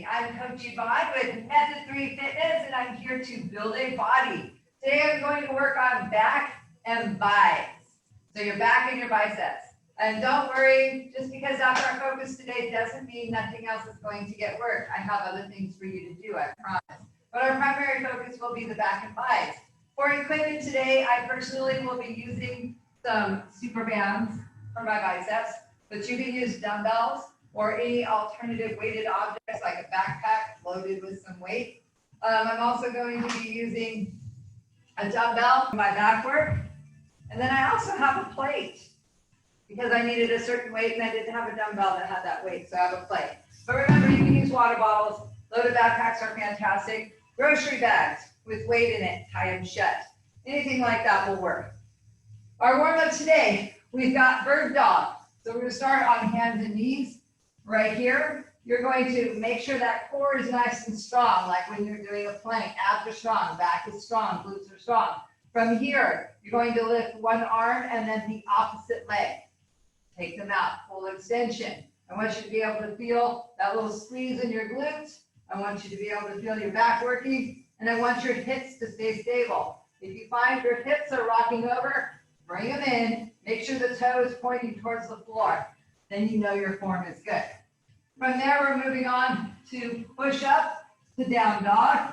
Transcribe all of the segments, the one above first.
me. I'm Coach Yvonne with Method3 Fitness, and I'm here to build a body. Today I'm going to work on back and biceps. So your back and your biceps. And don't worry, just because that's our focus today doesn't mean nothing else is going to get worked. I have other things for you to do, I promise. But our primary focus will be the back and biceps. For equipment today, I personally will be using some super bands for my biceps, but you can use dumbbells or any alternative weighted objects like a backpack loaded with some weight. I'm also going to be using a dumbbell for my back work. And then I also have a plate because I needed a certain weight and I didn't have a dumbbell that had that weight, so I have a plate. But remember, you can use water bottles. Loaded backpacks are fantastic. Grocery bags with weight in it, tie them shut. Anything like that will work. Our warm-up today, we've got bird dog. So we're going to start on hands and knees. Right here, you're going to make sure that core is nice and strong, like when you're doing a plank. Abs are strong, back is strong, glutes are strong. From here, you're going to lift one arm and then the opposite leg. Take them out, full extension. I want you to be able to feel that little squeeze in your glutes. I want you to be able to feel your back working, and I want your hips to stay stable. If you find your hips are rocking over, bring them in. Make sure the toe is pointing towards the floor. Then you know your form is good. From there, we're moving on to push-up to down dog.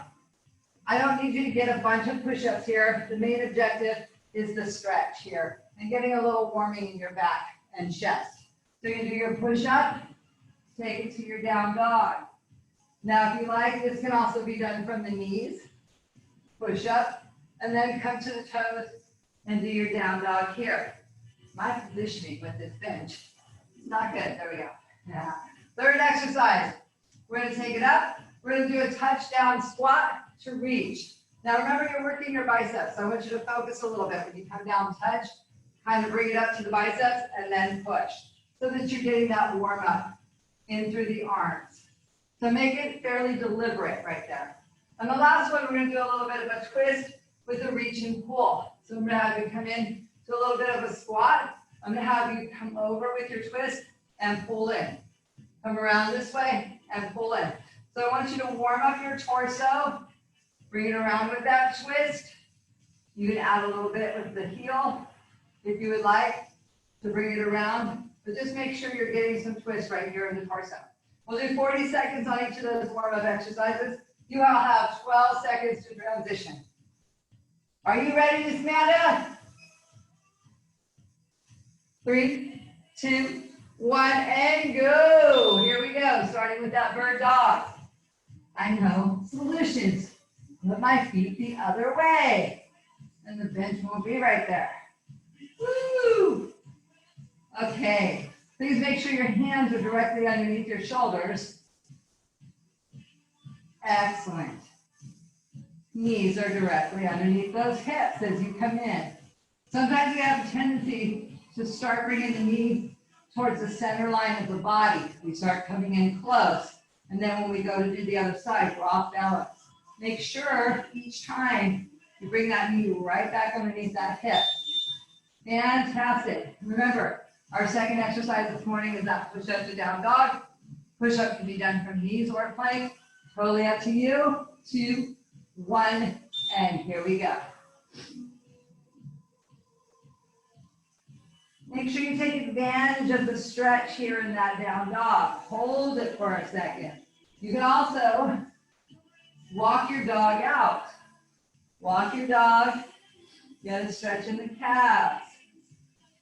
I don't need you to get a bunch of push-ups here. The main objective is the stretch here and getting a little warming in your back and chest. So you do your push-up, take it to your down dog. Now, if you like, this can also be done from the knees. Push up, and then come to the toes and do your down dog here. My positioning with this bench is not good. There we go. Yeah. Third exercise. We're going to take it up. We're going to do a touchdown squat to reach. Now, remember, you're working your biceps. So I want you to focus a little bit. When you come down, touch, kind of bring it up to the biceps, and then push so that you're getting that warm up in through the arms. So make it fairly deliberate right there. And the last one, we're going to do a little bit of a twist with a reach and pull. So I'm going to have you come in to a little bit of a squat. I'm going to have you come over with your twist and pull in. Come around this way and pull in. So I want you to warm up your torso. Bring it around with that twist. You can add a little bit with the heel if you would like to bring it around. But just make sure you're getting some twist right here in the torso. We'll do 40 seconds on each of those warm-up exercises. You all have 12 seconds to transition. Are you ready, Miss Amanda? 3, 2, 1, and go. Here we go, starting with that bird dog. I know, solutions. Put my feet the other way. And the bench won't be right there. Woo! Okay, please make sure your hands are directly underneath your shoulders. Excellent. Knees are directly underneath those hips as you come in. Sometimes we have a tendency to start bringing the knee towards the center line of the body. We start coming in close. And then when we go to do the other side, we're off balance. Make sure each time you bring that knee right back underneath that hip. Fantastic. Remember, our second exercise this morning is that push-up to down dog. Push-up can be done from knees or plank. Totally up to you. 2, 1, and here we go. Make sure you take advantage of the stretch here in that down dog. Hold it for a second. You can also walk your dog out. Walk your dog. Get a stretch in the calves.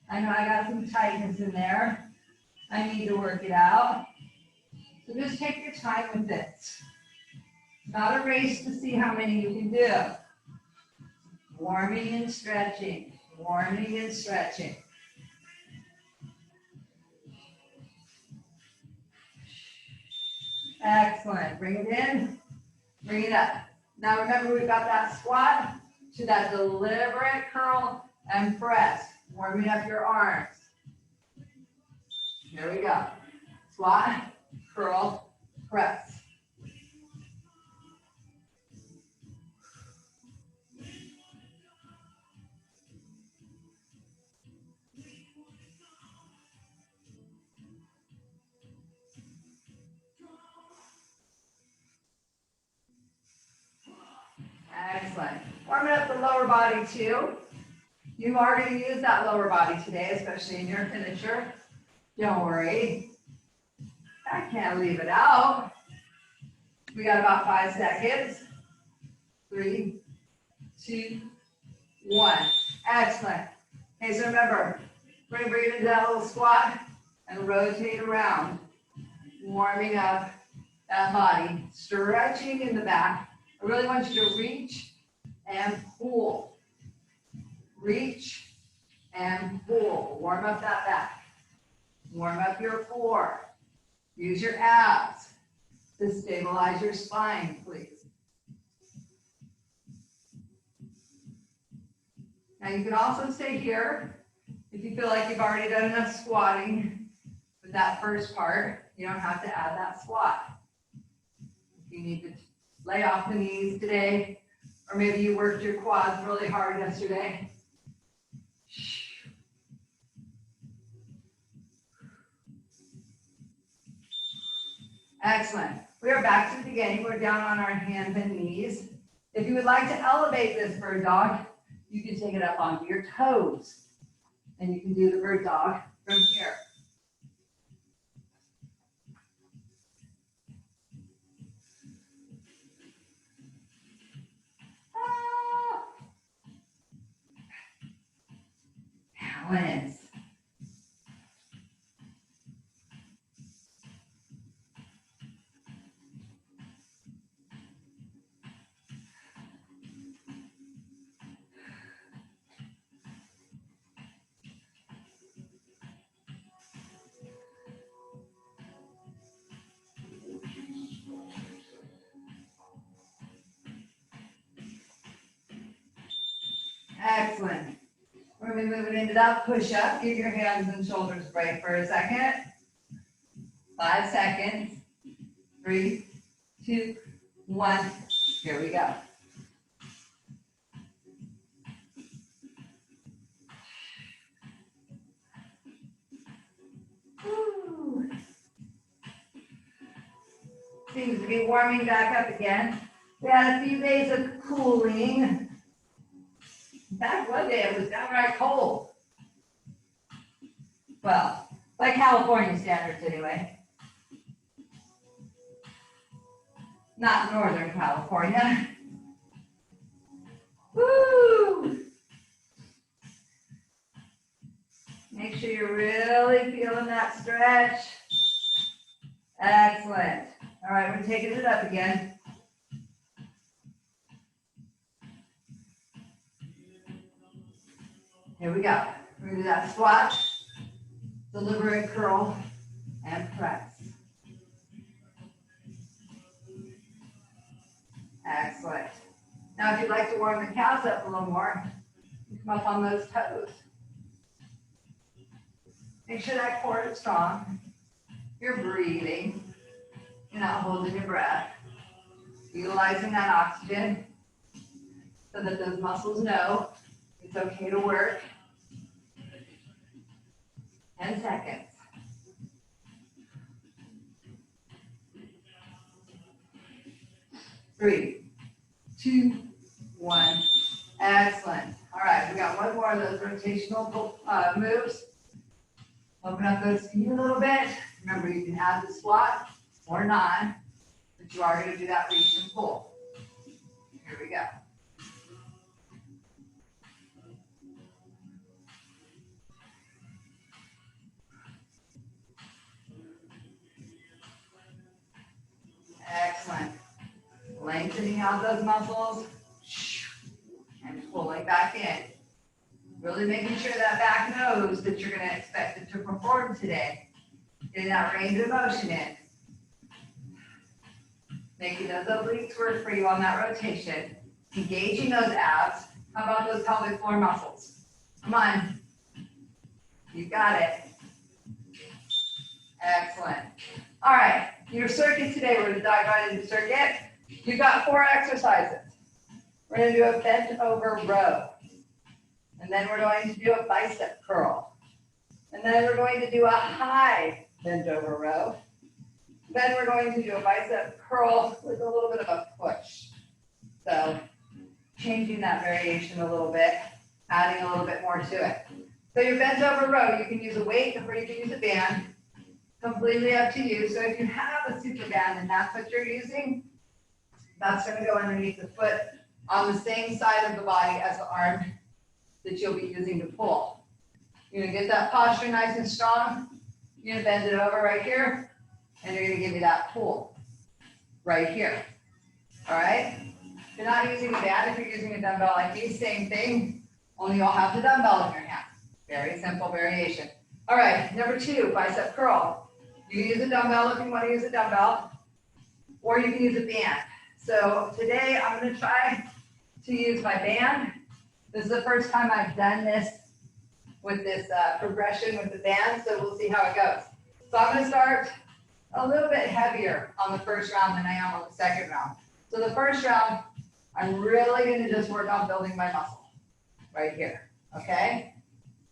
I know I got some tightness in there. I need to work it out. So just take your time with this. Not a race to see how many you can do. Warming and stretching. Warming and stretching. Excellent. Bring it in. Bring it up. Now remember, we've got that squat to that deliberate curl and press. Warming up your arms. Here we go. Squat, curl, press. lower body too. You are going to use that lower body today, especially in your finisher. Don't worry. I can't leave it out. We got about 5 seconds. 3, 2, 1. Excellent. Okay, so remember, we're going to bring it into that little squat and rotate around, warming up that body, stretching in the back. I really want you to reach and pull. Reach and pull. Warm up that back. Warm up your core. Use your abs to stabilize your spine, please. Now you can also stay here if you feel like you've already done enough squatting with that first part. You don't have to add that squat. If you need to lay off the knees today, or maybe you worked your quads really hard yesterday. Excellent. We are back to the beginning. We're down on our hands and knees. If you would like to elevate this bird dog, you can take it up onto your toes. And you can do the bird dog from here. Balance. Excellent. We're going to be moving into that push-up. Give your hands and shoulders a break for a second. 5 seconds. 3, 2, 1. Here we go. Woo. Seems to be warming back up again. We had a few days of cooling. In fact, one day it was downright cold. Well, by California standards anyway. Not Northern California. Woo! Make sure you're really feeling that stretch. Excellent. All right, we're taking it up again. Here we go. We're going to do that squat, deliberate curl, and press. Excellent. Now, if you'd like to warm the calves up a little more, you come up on those toes. Make sure that core is strong. You're breathing. You're not holding your breath. Utilizing that oxygen so that those muscles know it's okay to work. 10 seconds. 3, 2, 1. Excellent. All right, we got one more of those rotational moves. Open up those feet a little bit. Remember, you can add the squat or not, but you are going to do that reach and pull. Here we go. Excellent. Lengthening out those muscles and pulling back in. Really making sure that back knows that you're going to expect it to perform today. Getting that range of motion in. Making those obliques work for you on that rotation. Engaging those abs. How about those pelvic floor muscles? Come on. You got it. Excellent. All right. Your circuit today, we're going to dive right into the circuit. You've got 4 exercises. We're going to do a bent over row. And then we're going to do a bicep curl. And then we're going to do a high bent over row. Then we're going to do a bicep curl with a little bit of a push. So changing that variation a little bit, adding a little bit more to it. So your bent over row, you can use a weight or you can use a band. Completely up to you. So if you have a super band and that's what you're using, that's going to go underneath the foot on the same side of the body as the arm that you'll be using to pull. You're going to get that posture nice and strong. You're going to bend it over right here, and you're going to give me that pull right here. All right? If you're not using a band, if you're using a dumbbell like these, same thing, only you'll have the dumbbell in your hand. Very simple variation. All right, number 2, bicep curl. You can use a dumbbell if you want to use a dumbbell, or you can use a band. So today I'm going to try to use my band. This is the first time I've done this with this progression with the band, so we'll see how it goes. So I'm going to start a little bit heavier on the first round than I am on the second round. So the first round, I'm really going to just work on building my muscle right here, okay?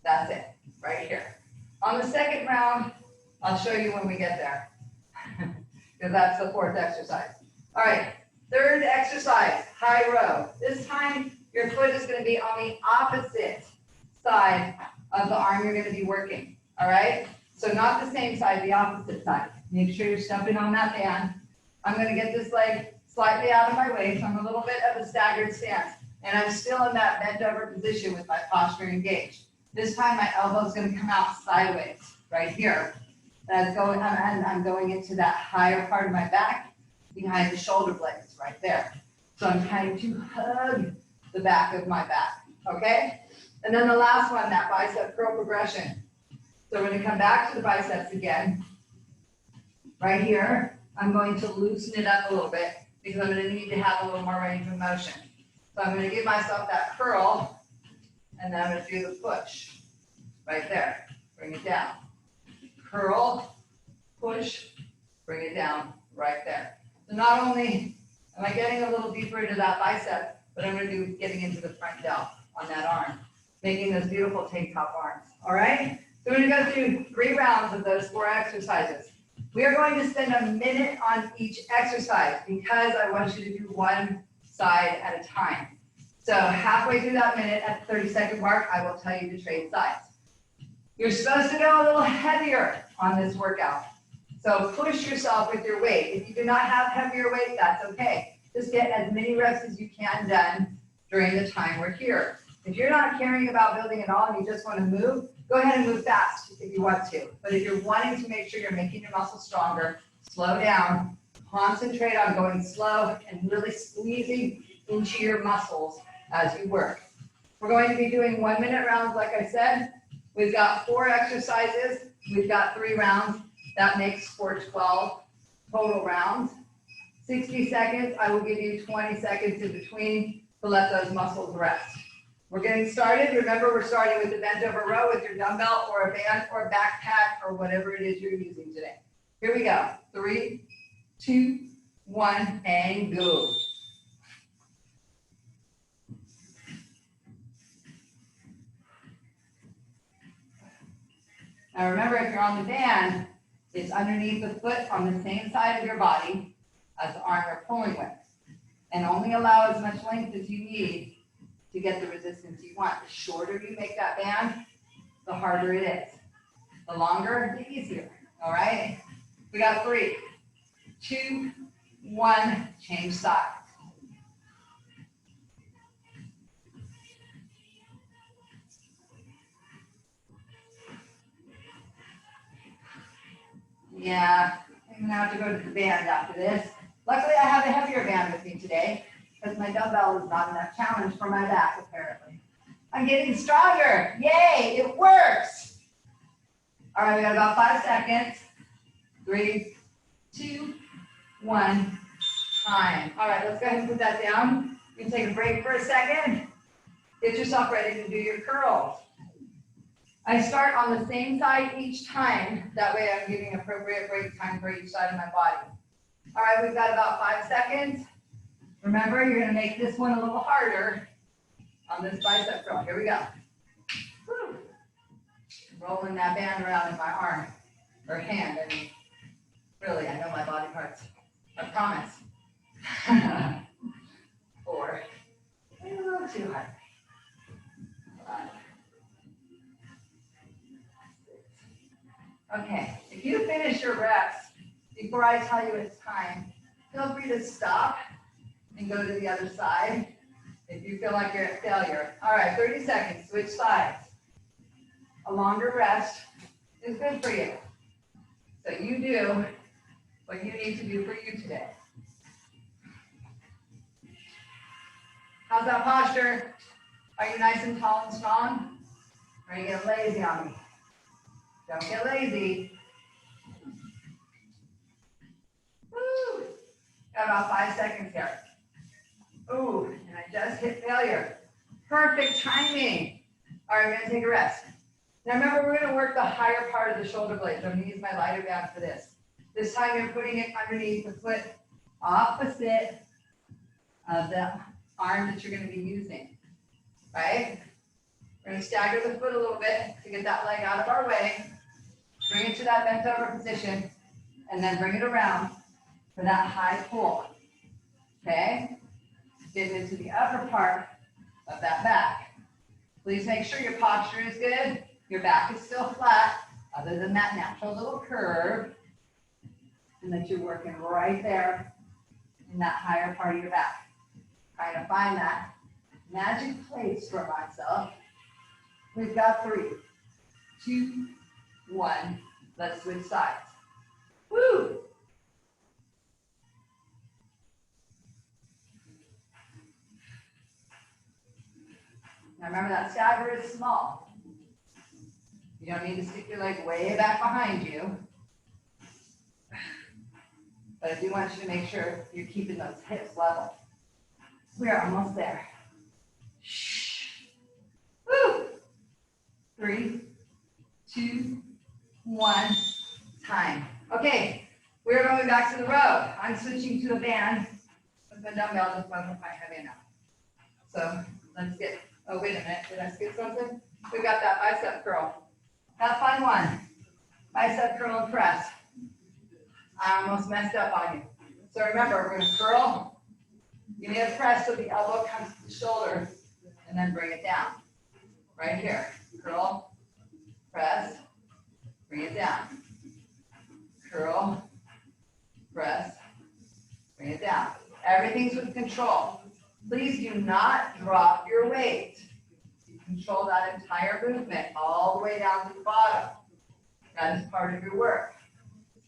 That's it, right here. On the second round, I'll show you when we get there, because that's the 4th exercise. All right, 3rd exercise, high row. This time, your foot is going to be on the opposite side of the arm you're going to be working, all right? So not the same side, the opposite side. Make sure you're stepping on that band. I'm going to get this leg slightly out of my way, so I'm a little bit of a staggered stance, and I'm still in that bent over position with my posture engaged. This time, my elbow is going to come out sideways, right here. That's going, and I'm going into that higher part of my back, behind the shoulder blades, right there. So I'm trying to hug the back of my back, okay? And then the last one, that bicep curl progression. So we're going to come back to the biceps again. Right here, I'm going to loosen it up a little bit because I'm going to need to have a little more range of motion. So I'm going to give myself that curl, and then I'm going to do the push right there. Bring it down. Curl, push, bring it down right there. So not only am I getting a little deeper into that bicep, but I'm going to do getting into the front delt on that arm, making those beautiful tank top arms. All right? So we're going to go through 3 rounds of those 4 exercises. We are going to spend a minute on each exercise because I want you to do one side at a time. So halfway through that minute, at the 30-second mark, I will tell you to trade sides. You're supposed to go a little heavier on this workout. So push yourself with your weight. If you do not have heavier weight, that's okay. Just get as many reps as you can done during the time we're here. If you're not caring about building at all and you just want to move, go ahead and move fast if you want to. But if you're wanting to make sure you're making your muscles stronger, slow down, concentrate on going slow and really squeezing into your muscles as you work. We're going to be doing 1-minute rounds, like I said. We've got 4 exercises. We've got 3 rounds. That makes for 12 total rounds. 60 seconds. I will give you 20 seconds in between to let those muscles rest. We're getting started. Remember, we're starting with the bent over row with your dumbbell or a band or a backpack or whatever it is you're using today. Here we go. 3, 2, 1, and go. Now remember, if you're on the band, it's underneath the foot on the same side of your body as the arm you're pulling with. And only allow as much length as you need to get the resistance you want. The shorter you make that band, the harder it is. The longer, the easier. All right? We got 3, 2, 1, change sides. Yeah, I'm gonna have to go to the band after this. Luckily, I have a heavier band with me today because my dumbbell is not enough challenge for my back, apparently. I'm getting stronger. Yay, it works. All right, we got about 5 seconds. 3, 2, 1, time. All right, let's go ahead and put that down. You can take a break for a second. Get yourself ready to do your curls. I start on the same side each time. That way I'm giving appropriate break time for each side of my body. All right, we've got about 5 seconds. Remember, you're gonna make this one a little harder on this bicep curl. Here we go. Woo. Rolling that band around in my arm, or hand, I mean. Really, I know my body parts. I promise. 4, before I tell you it's time, feel free to stop and go to the other side if you feel like you're at failure. All right, 30 seconds, switch sides. A longer rest is good for you. So you do what you need to do for you today. How's that posture? Are you nice and tall and strong? Or are you getting lazy on me? Don't get lazy. Woo. Got about 5 seconds here. Ooh, and I just hit failure. Perfect timing. All right, we're gonna take a rest. Now remember, we're gonna work the higher part of the shoulder blades. I'm gonna use my lighter band for this. This time you're putting it underneath the foot opposite of the arm that you're gonna be using, right? We're gonna stagger the foot a little bit to get that leg out of our way. Bring it to that bent over position, and then bring it around for that high pull, okay? Get into the upper part of that back. Please make sure your posture is good. Your back is still flat, other than that natural little curve, and that you're working right there in that higher part of your back. Trying to find that magic place for myself. We've got 3, 2, 1. Let's switch sides. Woo! Now remember, that stagger is small. You don't need to stick your leg way back behind you. But I do want you to make sure you're keeping those hips level. We are almost there. Woo! 3, 2, 1, time. Okay, we're going back to the row. I'm switching to a band with the dumbbell. This wasn't quite heavy enough. So let's get, oh, wait a minute. Did I skip something? We got that bicep curl. Have fun one. Bicep curl and press. I almost messed up on you. So remember, we're going to curl. You need to press so the elbow comes to the shoulder, and then bring it down. Right here. Curl, press, bring it down. Curl, press, bring it down. Everything's with control. Please do not drop your weight. You control that entire movement all the way down to the bottom. That is part of your work.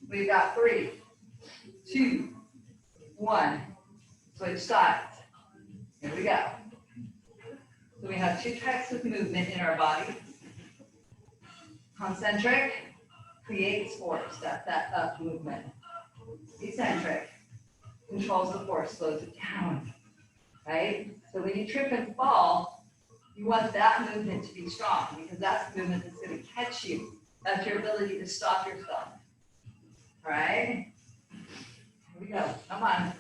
We've got 3, 2, 1. Switch sides. Here we go. So we have 2 types of movement in our body. Concentric creates force. That's that up movement. Eccentric controls the force, slows it down. Right? So when you trip and fall, you want that movement to be strong because that's the movement that's going to catch you. That's your ability to stop yourself. All right? Here we go. Come on.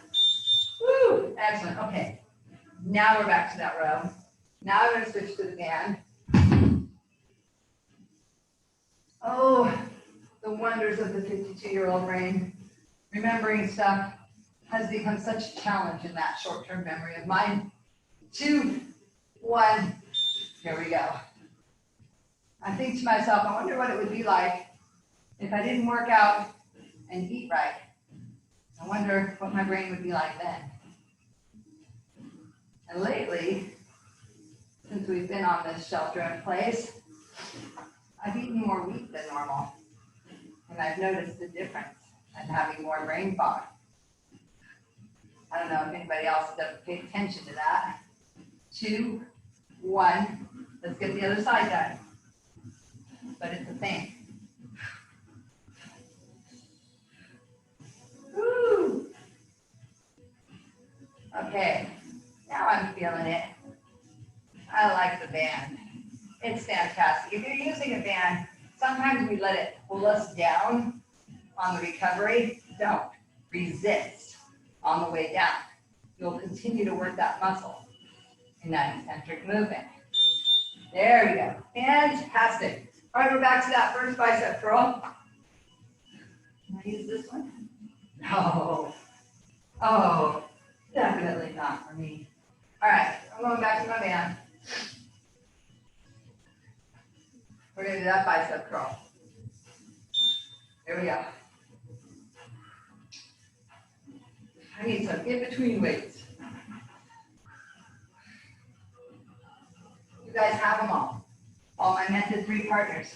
Woo! Excellent. Okay. Now we're back to that row. Now I'm going to switch to the band. Oh, the wonders of the 52-year-old brain. Remembering stuff has become such a challenge in that short-term memory of mine. 2, 1. Here we go. I think to myself, I wonder what it would be like if I didn't work out and eat right. I wonder what my brain would be like then. And lately, since we've been on this shelter in place, I've eaten more wheat than normal. And I've noticed the difference in having more brain fog. I don't know if anybody else has ever paid attention to that. 2, 1. Let's get the other side done. But it's the same. Woo! Okay, now I'm feeling it. I like the band. It's fantastic. If you're using a band, sometimes we let it pull us down on the recovery. Don't. Resist on the way down. You'll continue to work that muscle in that eccentric movement. There we go. Fantastic. All right, we're back to that first bicep curl. Can I use this one? No. Oh, definitely not for me. All right, I'm going back to my band. We're going to do that bicep curl. Here we go. technique, so in between weights. You guys have them all my Method 3 partners.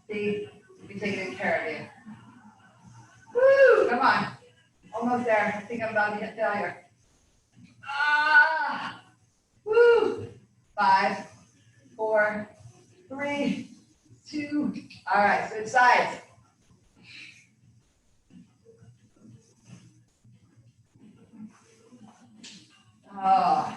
See, we'll be taking care of you. Woo, come on. Almost there. I think I'm about to hit failure. Ah, woo. 5, 4, 3, 2. All right, switch sides. Oh.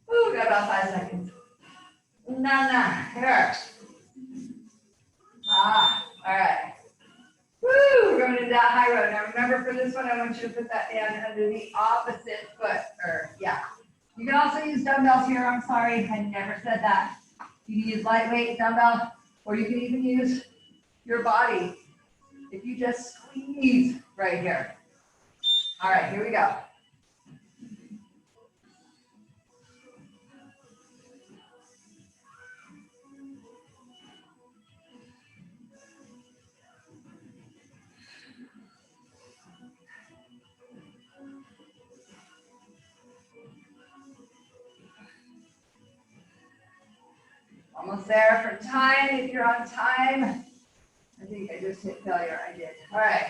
Ooh, got about 5 seconds. Here. Ah, all right. Woo, we're going into that high road. Now remember, for this one, I want you to put that hand under the opposite foot, yeah. You can also use dumbbells here. I'm sorry, I never said that. You can use lightweight dumbbell, or you can even use your body if you just squeeze right here. All right, here we go. Almost there for time. If you're on time, I think I just hit failure. I did. All right,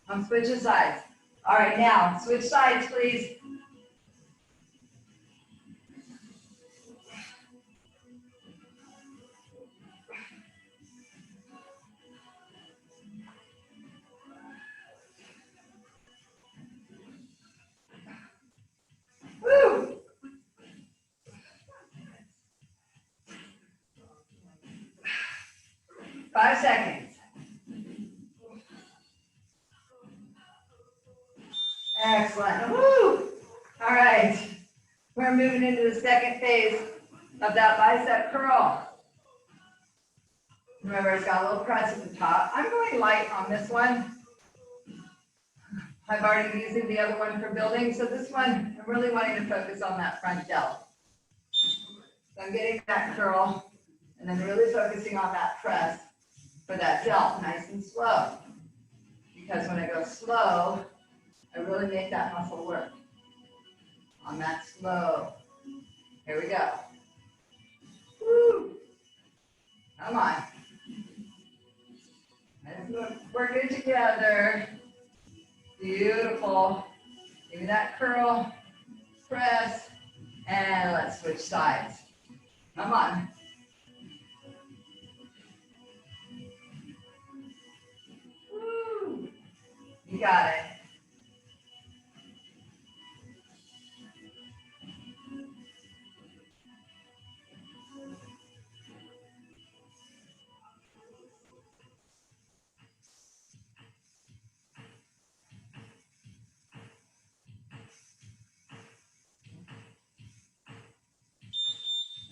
I'm switching sides. All right, now switch sides, please. Woo! 5 seconds. Excellent. Woo! All right. We're moving into the second phase of that bicep curl. Remember, it's got a little press at the top. I'm going light on this one. I've already been using the other one for building, so this one, I'm really wanting to focus on that front delt. So I'm getting that curl, and then really focusing on that press for that delt, nice and slow. Because when I go slow, I really make that muscle work. On that slow. Here we go. Woo! Come on. Let's work it together. Beautiful. Give me that curl, press, and let's switch sides. Come on. Woo! You got it.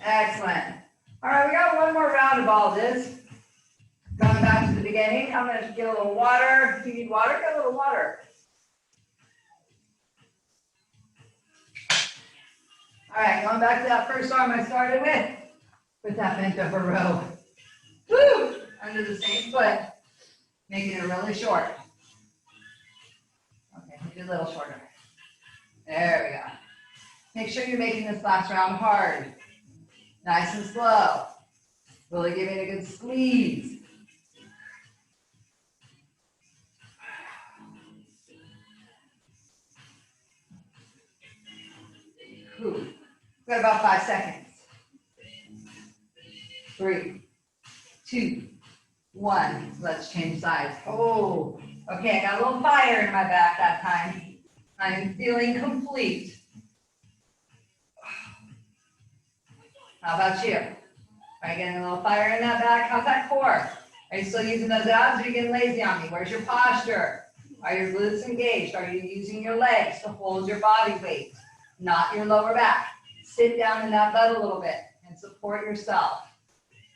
Excellent. All right, we got one more round of all this. Going back to the beginning, I'm going to get a little water. If you need water, get a little water. All right, going back to that first arm I started with that bent over row. Woo! Under the same foot, making it really short. Okay, make it a little shorter. There we go. Make sure you're making this last round hard. Nice and slow. Really giving a good squeeze. We've got about 5 seconds. 3, 2, 1. Let's change sides. Oh, okay, I got a little fire in my back that time. I'm feeling complete. How about you? Are you getting a little fire in that back? How's that core? Are you still using those abs, or are you getting lazy on me? Where's your posture? Are your glutes engaged? Are you using your legs to hold your body weight, not your lower back? Sit down in that butt a little bit and support yourself.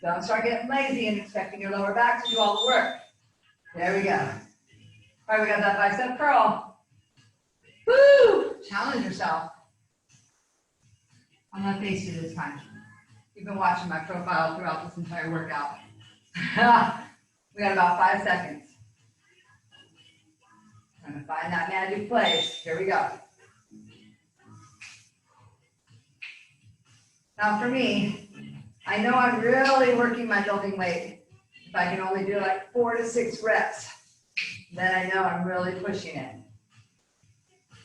Don't start getting lazy and expecting your lower back to do all the work. There we go. All right, we got that bicep curl. Woo! Challenge yourself. I'm gonna face you this time. You've been watching my profile throughout this entire workout. We got about 5 seconds. I'm gonna find that magic place. Here we go. Now for me, I know I'm really working my building weight. If I can only do like 4 to 6 reps, then I know I'm really pushing it.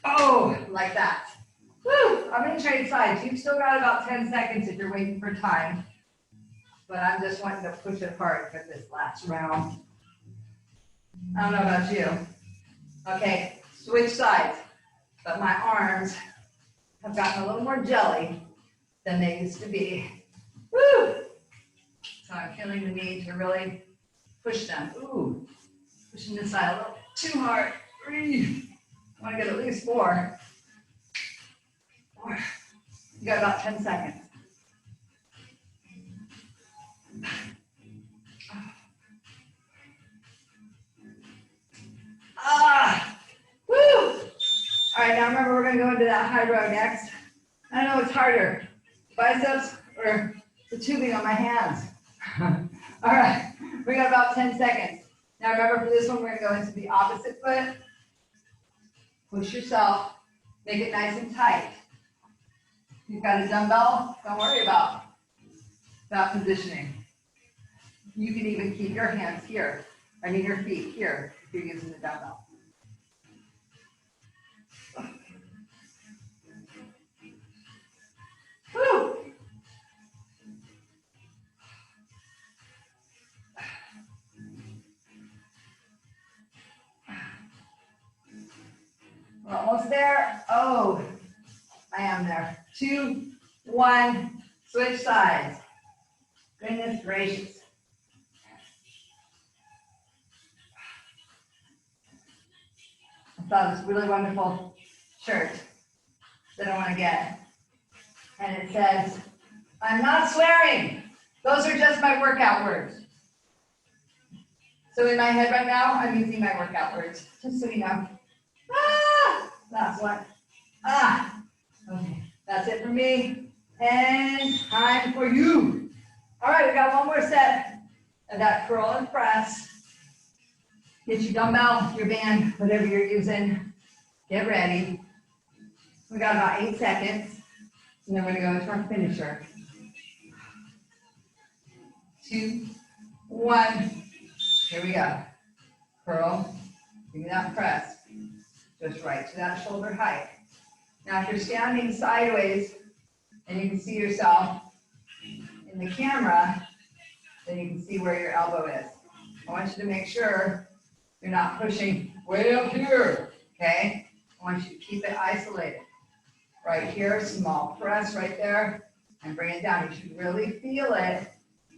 Oh, like that. Woo! I'm gonna trade sides. You've still got about 10 seconds if you're waiting for time. But I'm just wanting to push it hard for this last round. I don't know about you. Okay, switch sides. But my arms have gotten a little more jelly than they used to be. Woo! So I'm feeling the need to really push them. Ooh, pushing this side a little too hard. 3. I want to get at least 4. 4. You got about 10 seconds. Woo! All right, now remember we're going to go into that high row next. I know it's harder, biceps or the tubing on my hands. All right, we got about 10 seconds. Now remember for this one, we're going to go into the opposite foot. Push yourself, make it nice and tight. You've got a dumbbell, don't worry about that positioning. You can even keep your hands here. I mean your feet here if you're using the dumbbell. Woo! We're almost there. Oh, I am there. 2, 1, switch sides. Goodness gracious. I saw this really wonderful shirt that I want to get. And it says, I'm not swearing. Those are just my workout words. So in my head right now, I'm using my workout words, just so you know. Ah, that's what. Ah, okay, that's it for me. And time for you. All right, we got one more set of that curl and press. Get your dumbbell, your band, whatever you're using. Get ready. We got about 8 seconds. And then we're going to go into our finisher. 2, 1. Here we go. Curl. Give me that press. Just right to that shoulder height. Now, if you're standing sideways and you can see yourself in the camera, then you can see where your elbow is. I want you to make sure you're not pushing way up here, okay? I want you to keep it isolated. Right here, small press right there, and bring it down. You should really feel it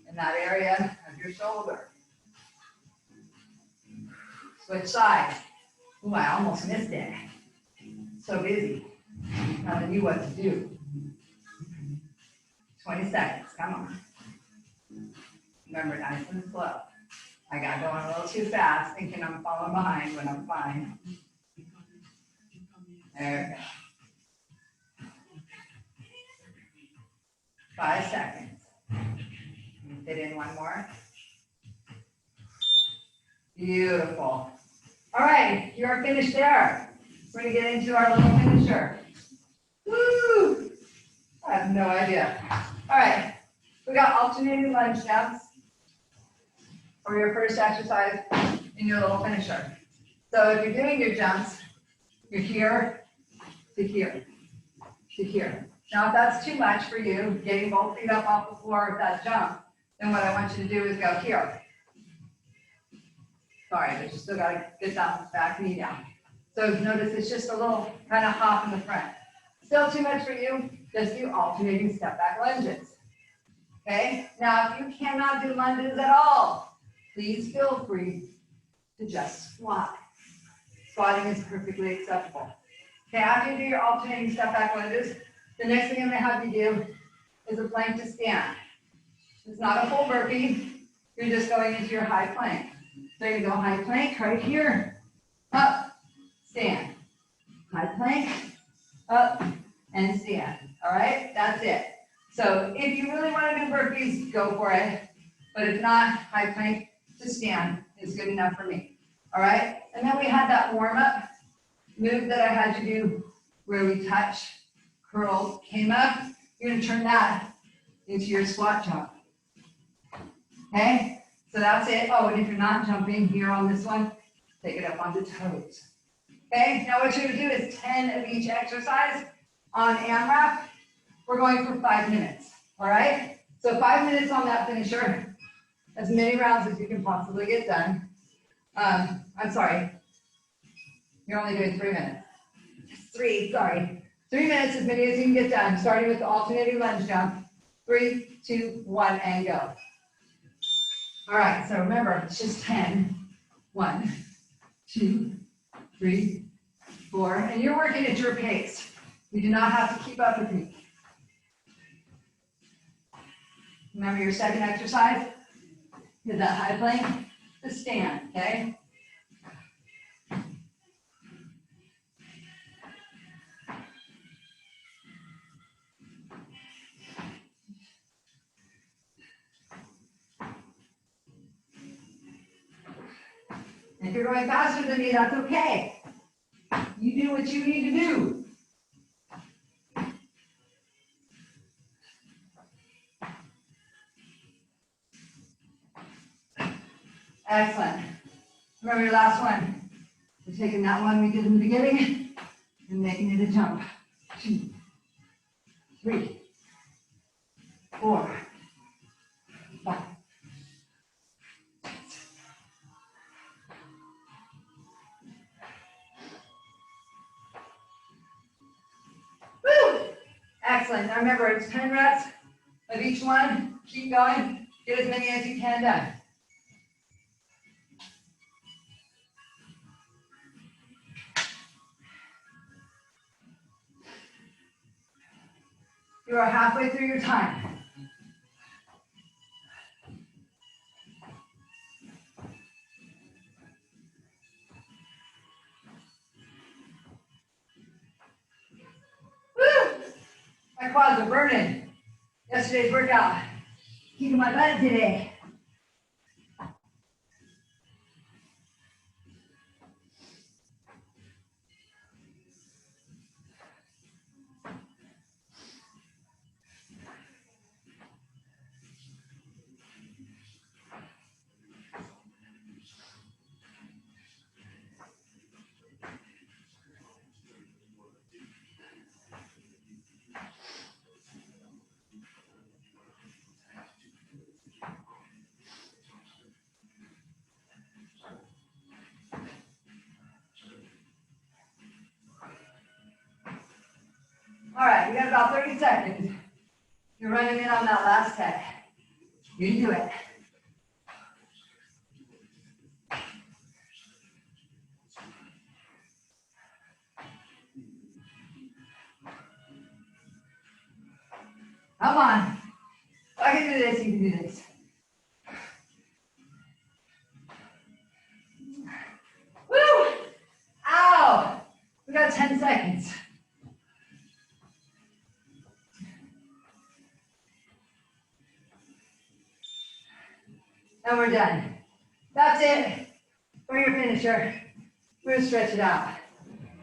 in that area of your shoulder. Switch sides. Ooh, I almost missed it. So busy. Telling you what to do. 20 seconds, come on. Remember, nice and slow. I got going a little too fast, thinking I'm falling behind when I'm fine. There we go. 5 seconds. Fit in one more. Beautiful. All right, you are finished there. We're going to get into our little finisher. Woo! I have no idea. All right, we got alternating lunge jumps for your first exercise in your little finisher. So if you're doing your jumps, you're here to here to here. Now, if that's too much for you, getting both feet up off the floor with that jump, then what I want you to do is go here. Sorry, but you still got to get that back knee down. So notice it's just a little kind of hop in the front. Still too much for you, just do alternating step back lunges. Okay, now if you cannot do lunges at all, please feel free to just squat. Squatting is perfectly acceptable. Okay, after you do your alternating step back lunges, the next thing I'm going to have you do is a plank to stand. It's not a full burpee. You're just going into your high plank. So you go high plank right here, up, stand, high plank, up, and stand. All right, that's it. So if you really want to do burpees, go for it. But if not, high plank to stand is good enough for me. All right, and then we had that warm-up move that I had you do where we touch, curl, came up. You're going to turn that into your squat jump. Okay, so that's it. Oh, and if you're not jumping here on this one, take it up onto toes. Okay, now what you're going to do is 10 of each exercise on AMRAP. We're going for 5 minutes. All right, so 5 minutes on that finisher, as many rounds as you can possibly get done. I'm sorry, you're only doing 3 minutes. 3 minutes, as many as you can get done, starting with the alternating lunge jump. 3, 2, 1, and go. All right, so remember, it's just 10. 1, 2, 3, 4, and you're working at your pace. You do not have to keep up with me. Remember your second exercise is that high plank to stand, okay? If you're going faster than me, that's okay. You do what you need to do. Excellent. Remember your last one. We're taking that one we did in the beginning and making it a jump. 2, 3, 4, 5. Woo! Excellent. Now remember, it's 10 reps of each one. Keep going. Get as many as you can done. You are halfway through your time. Woo! My quads are burning. Yesterday's workout. Kicking my butt today. All right, we got about 30 seconds. You're running in on that last set. You can do it. Come on. If I can do this, you can do this. Woo! Ow! We got 10 seconds. And we're done. That's it for your finisher. We're gonna stretch it out.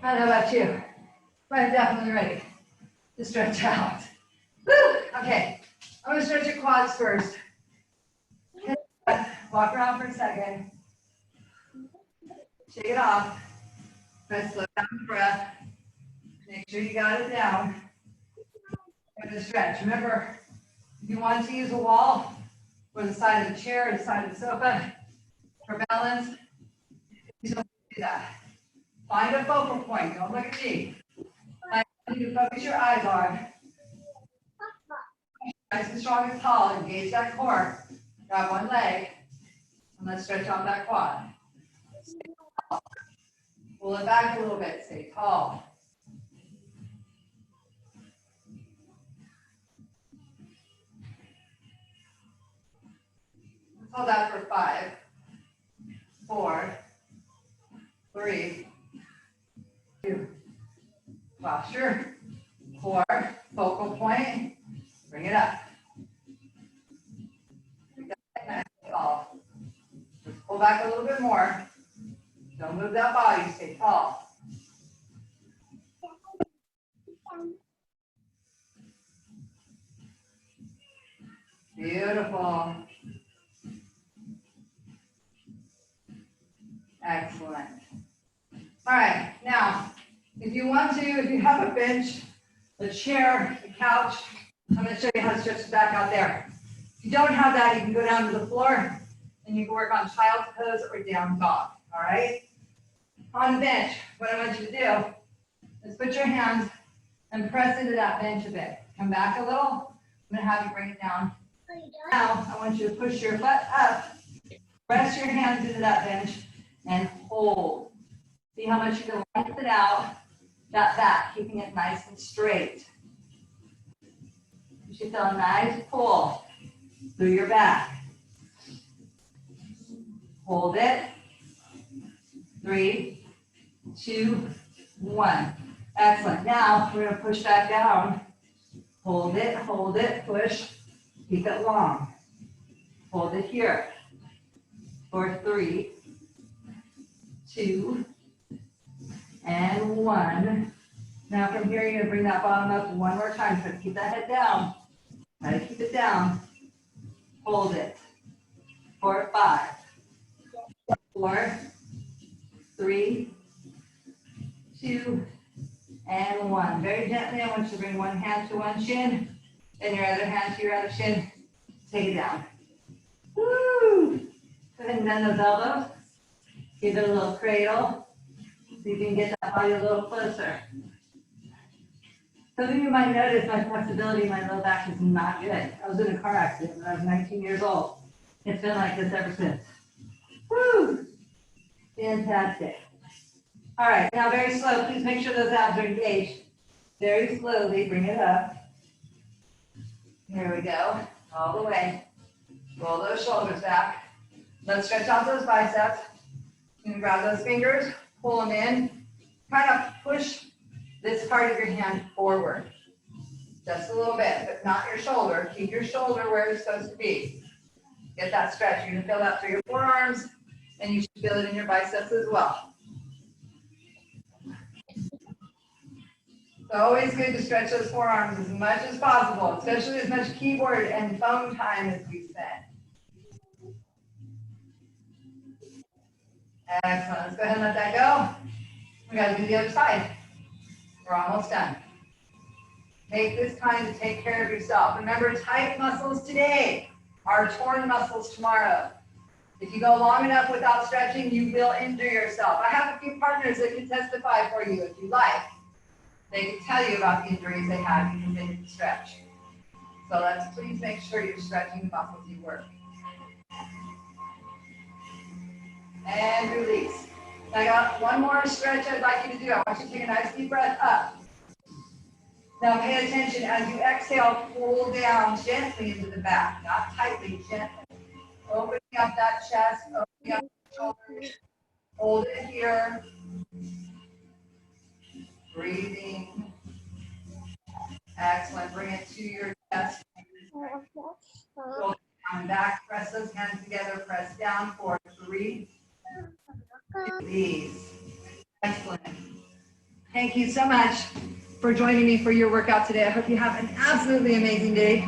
I don't know about you, but I'm definitely ready to stretch out. Woo! Okay, I'm gonna stretch your quads first. Walk around for a second. Shake it off. Try to slow down the breath. Make sure you got it down. I'm gonna stretch. Remember, if you want to use a wall or the side of the chair or the side of the sofa for balance, you don't do that. Find a focal point. Don't look at me. Find something to focus your eyes on. Nice and strong and tall. Engage that core. Grab one leg. And let's stretch out that quad. Stay tall. Pull it back a little bit. Stay tall. Let's hold that for 5, 4, 3, 2, Posture, core, focal point, bring it up. Nice and tall. Just pull back a little bit more. Don't move that body, stay tall. Beautiful. Excellent. All right, now, if you want to, if you have a bench, a chair, a couch, I'm going to show you how to stretch the back out there. If you don't have that, you can go down to the floor and you can work on child's pose or down dog, all right? On the bench, what I want you to do is put your hands and press into that bench a bit. Come back a little. I'm going to have you bring it down. Now, I want you to push your butt up, press your hands into that bench, and hold. See how much you can lengthen out that back, keeping it nice and straight. You should feel a nice pull through your back. Hold it. 3, 2, 1. Excellent. Now we're going to push back down. Hold it, push. Keep it long. Hold it here. For 3, 2, and 1. Now from here, you're going to bring that bottom up one more time. Try to keep that head down. Try to keep it down. Hold it. For 5, 4, 3, 2, and 1. Very gently, I want you to bring one hand to one shin, and your other hand to your other shin. Take it down. Woo! Go ahead and bend those elbows. Give it a little cradle, so you can get that body a little closer. Some of you might notice my flexibility in my low back is not good. I was in a car accident when I was 19 years old. It's been like this ever since. Woo! Fantastic. All right, now very slow. Please make sure those abs are engaged. Very slowly, bring it up. Here we go. All the way. Roll those shoulders back. Let's stretch out those biceps. You can grab those fingers, pull them in. Kind of push this part of your hand forward. Just a little bit, but not your shoulder. Keep your shoulder where it's supposed to be. Get that stretch. You're going to feel that through your forearms, and you should feel it in your biceps as well. It's always good to stretch those forearms as much as possible, especially as much keyboard and phone time as we spend. Excellent. Let's go ahead and let that go. We got to do the other side. We're almost done. Take this time to take care of yourself. Remember, tight muscles today are torn muscles tomorrow. If you go long enough without stretching, you will injure yourself. I have a few partners that can testify for you if you like. They can tell you about the injuries they had because they didn't stretch. So let's please make sure you're stretching the muscles you work. And release. I got one more stretch I'd like you to do. I want you to take a nice deep breath up. Now pay attention as you exhale, pull down gently into the back, not tightly, gently. Opening up that chest, opening up the shoulders. Hold it here. Breathing. Excellent. Bring it to your chest. Roll it down and back. Press those hands together. Press down for 3. Release. Excellent. Thank you so much for joining me for your workout today. I hope you have an absolutely amazing day.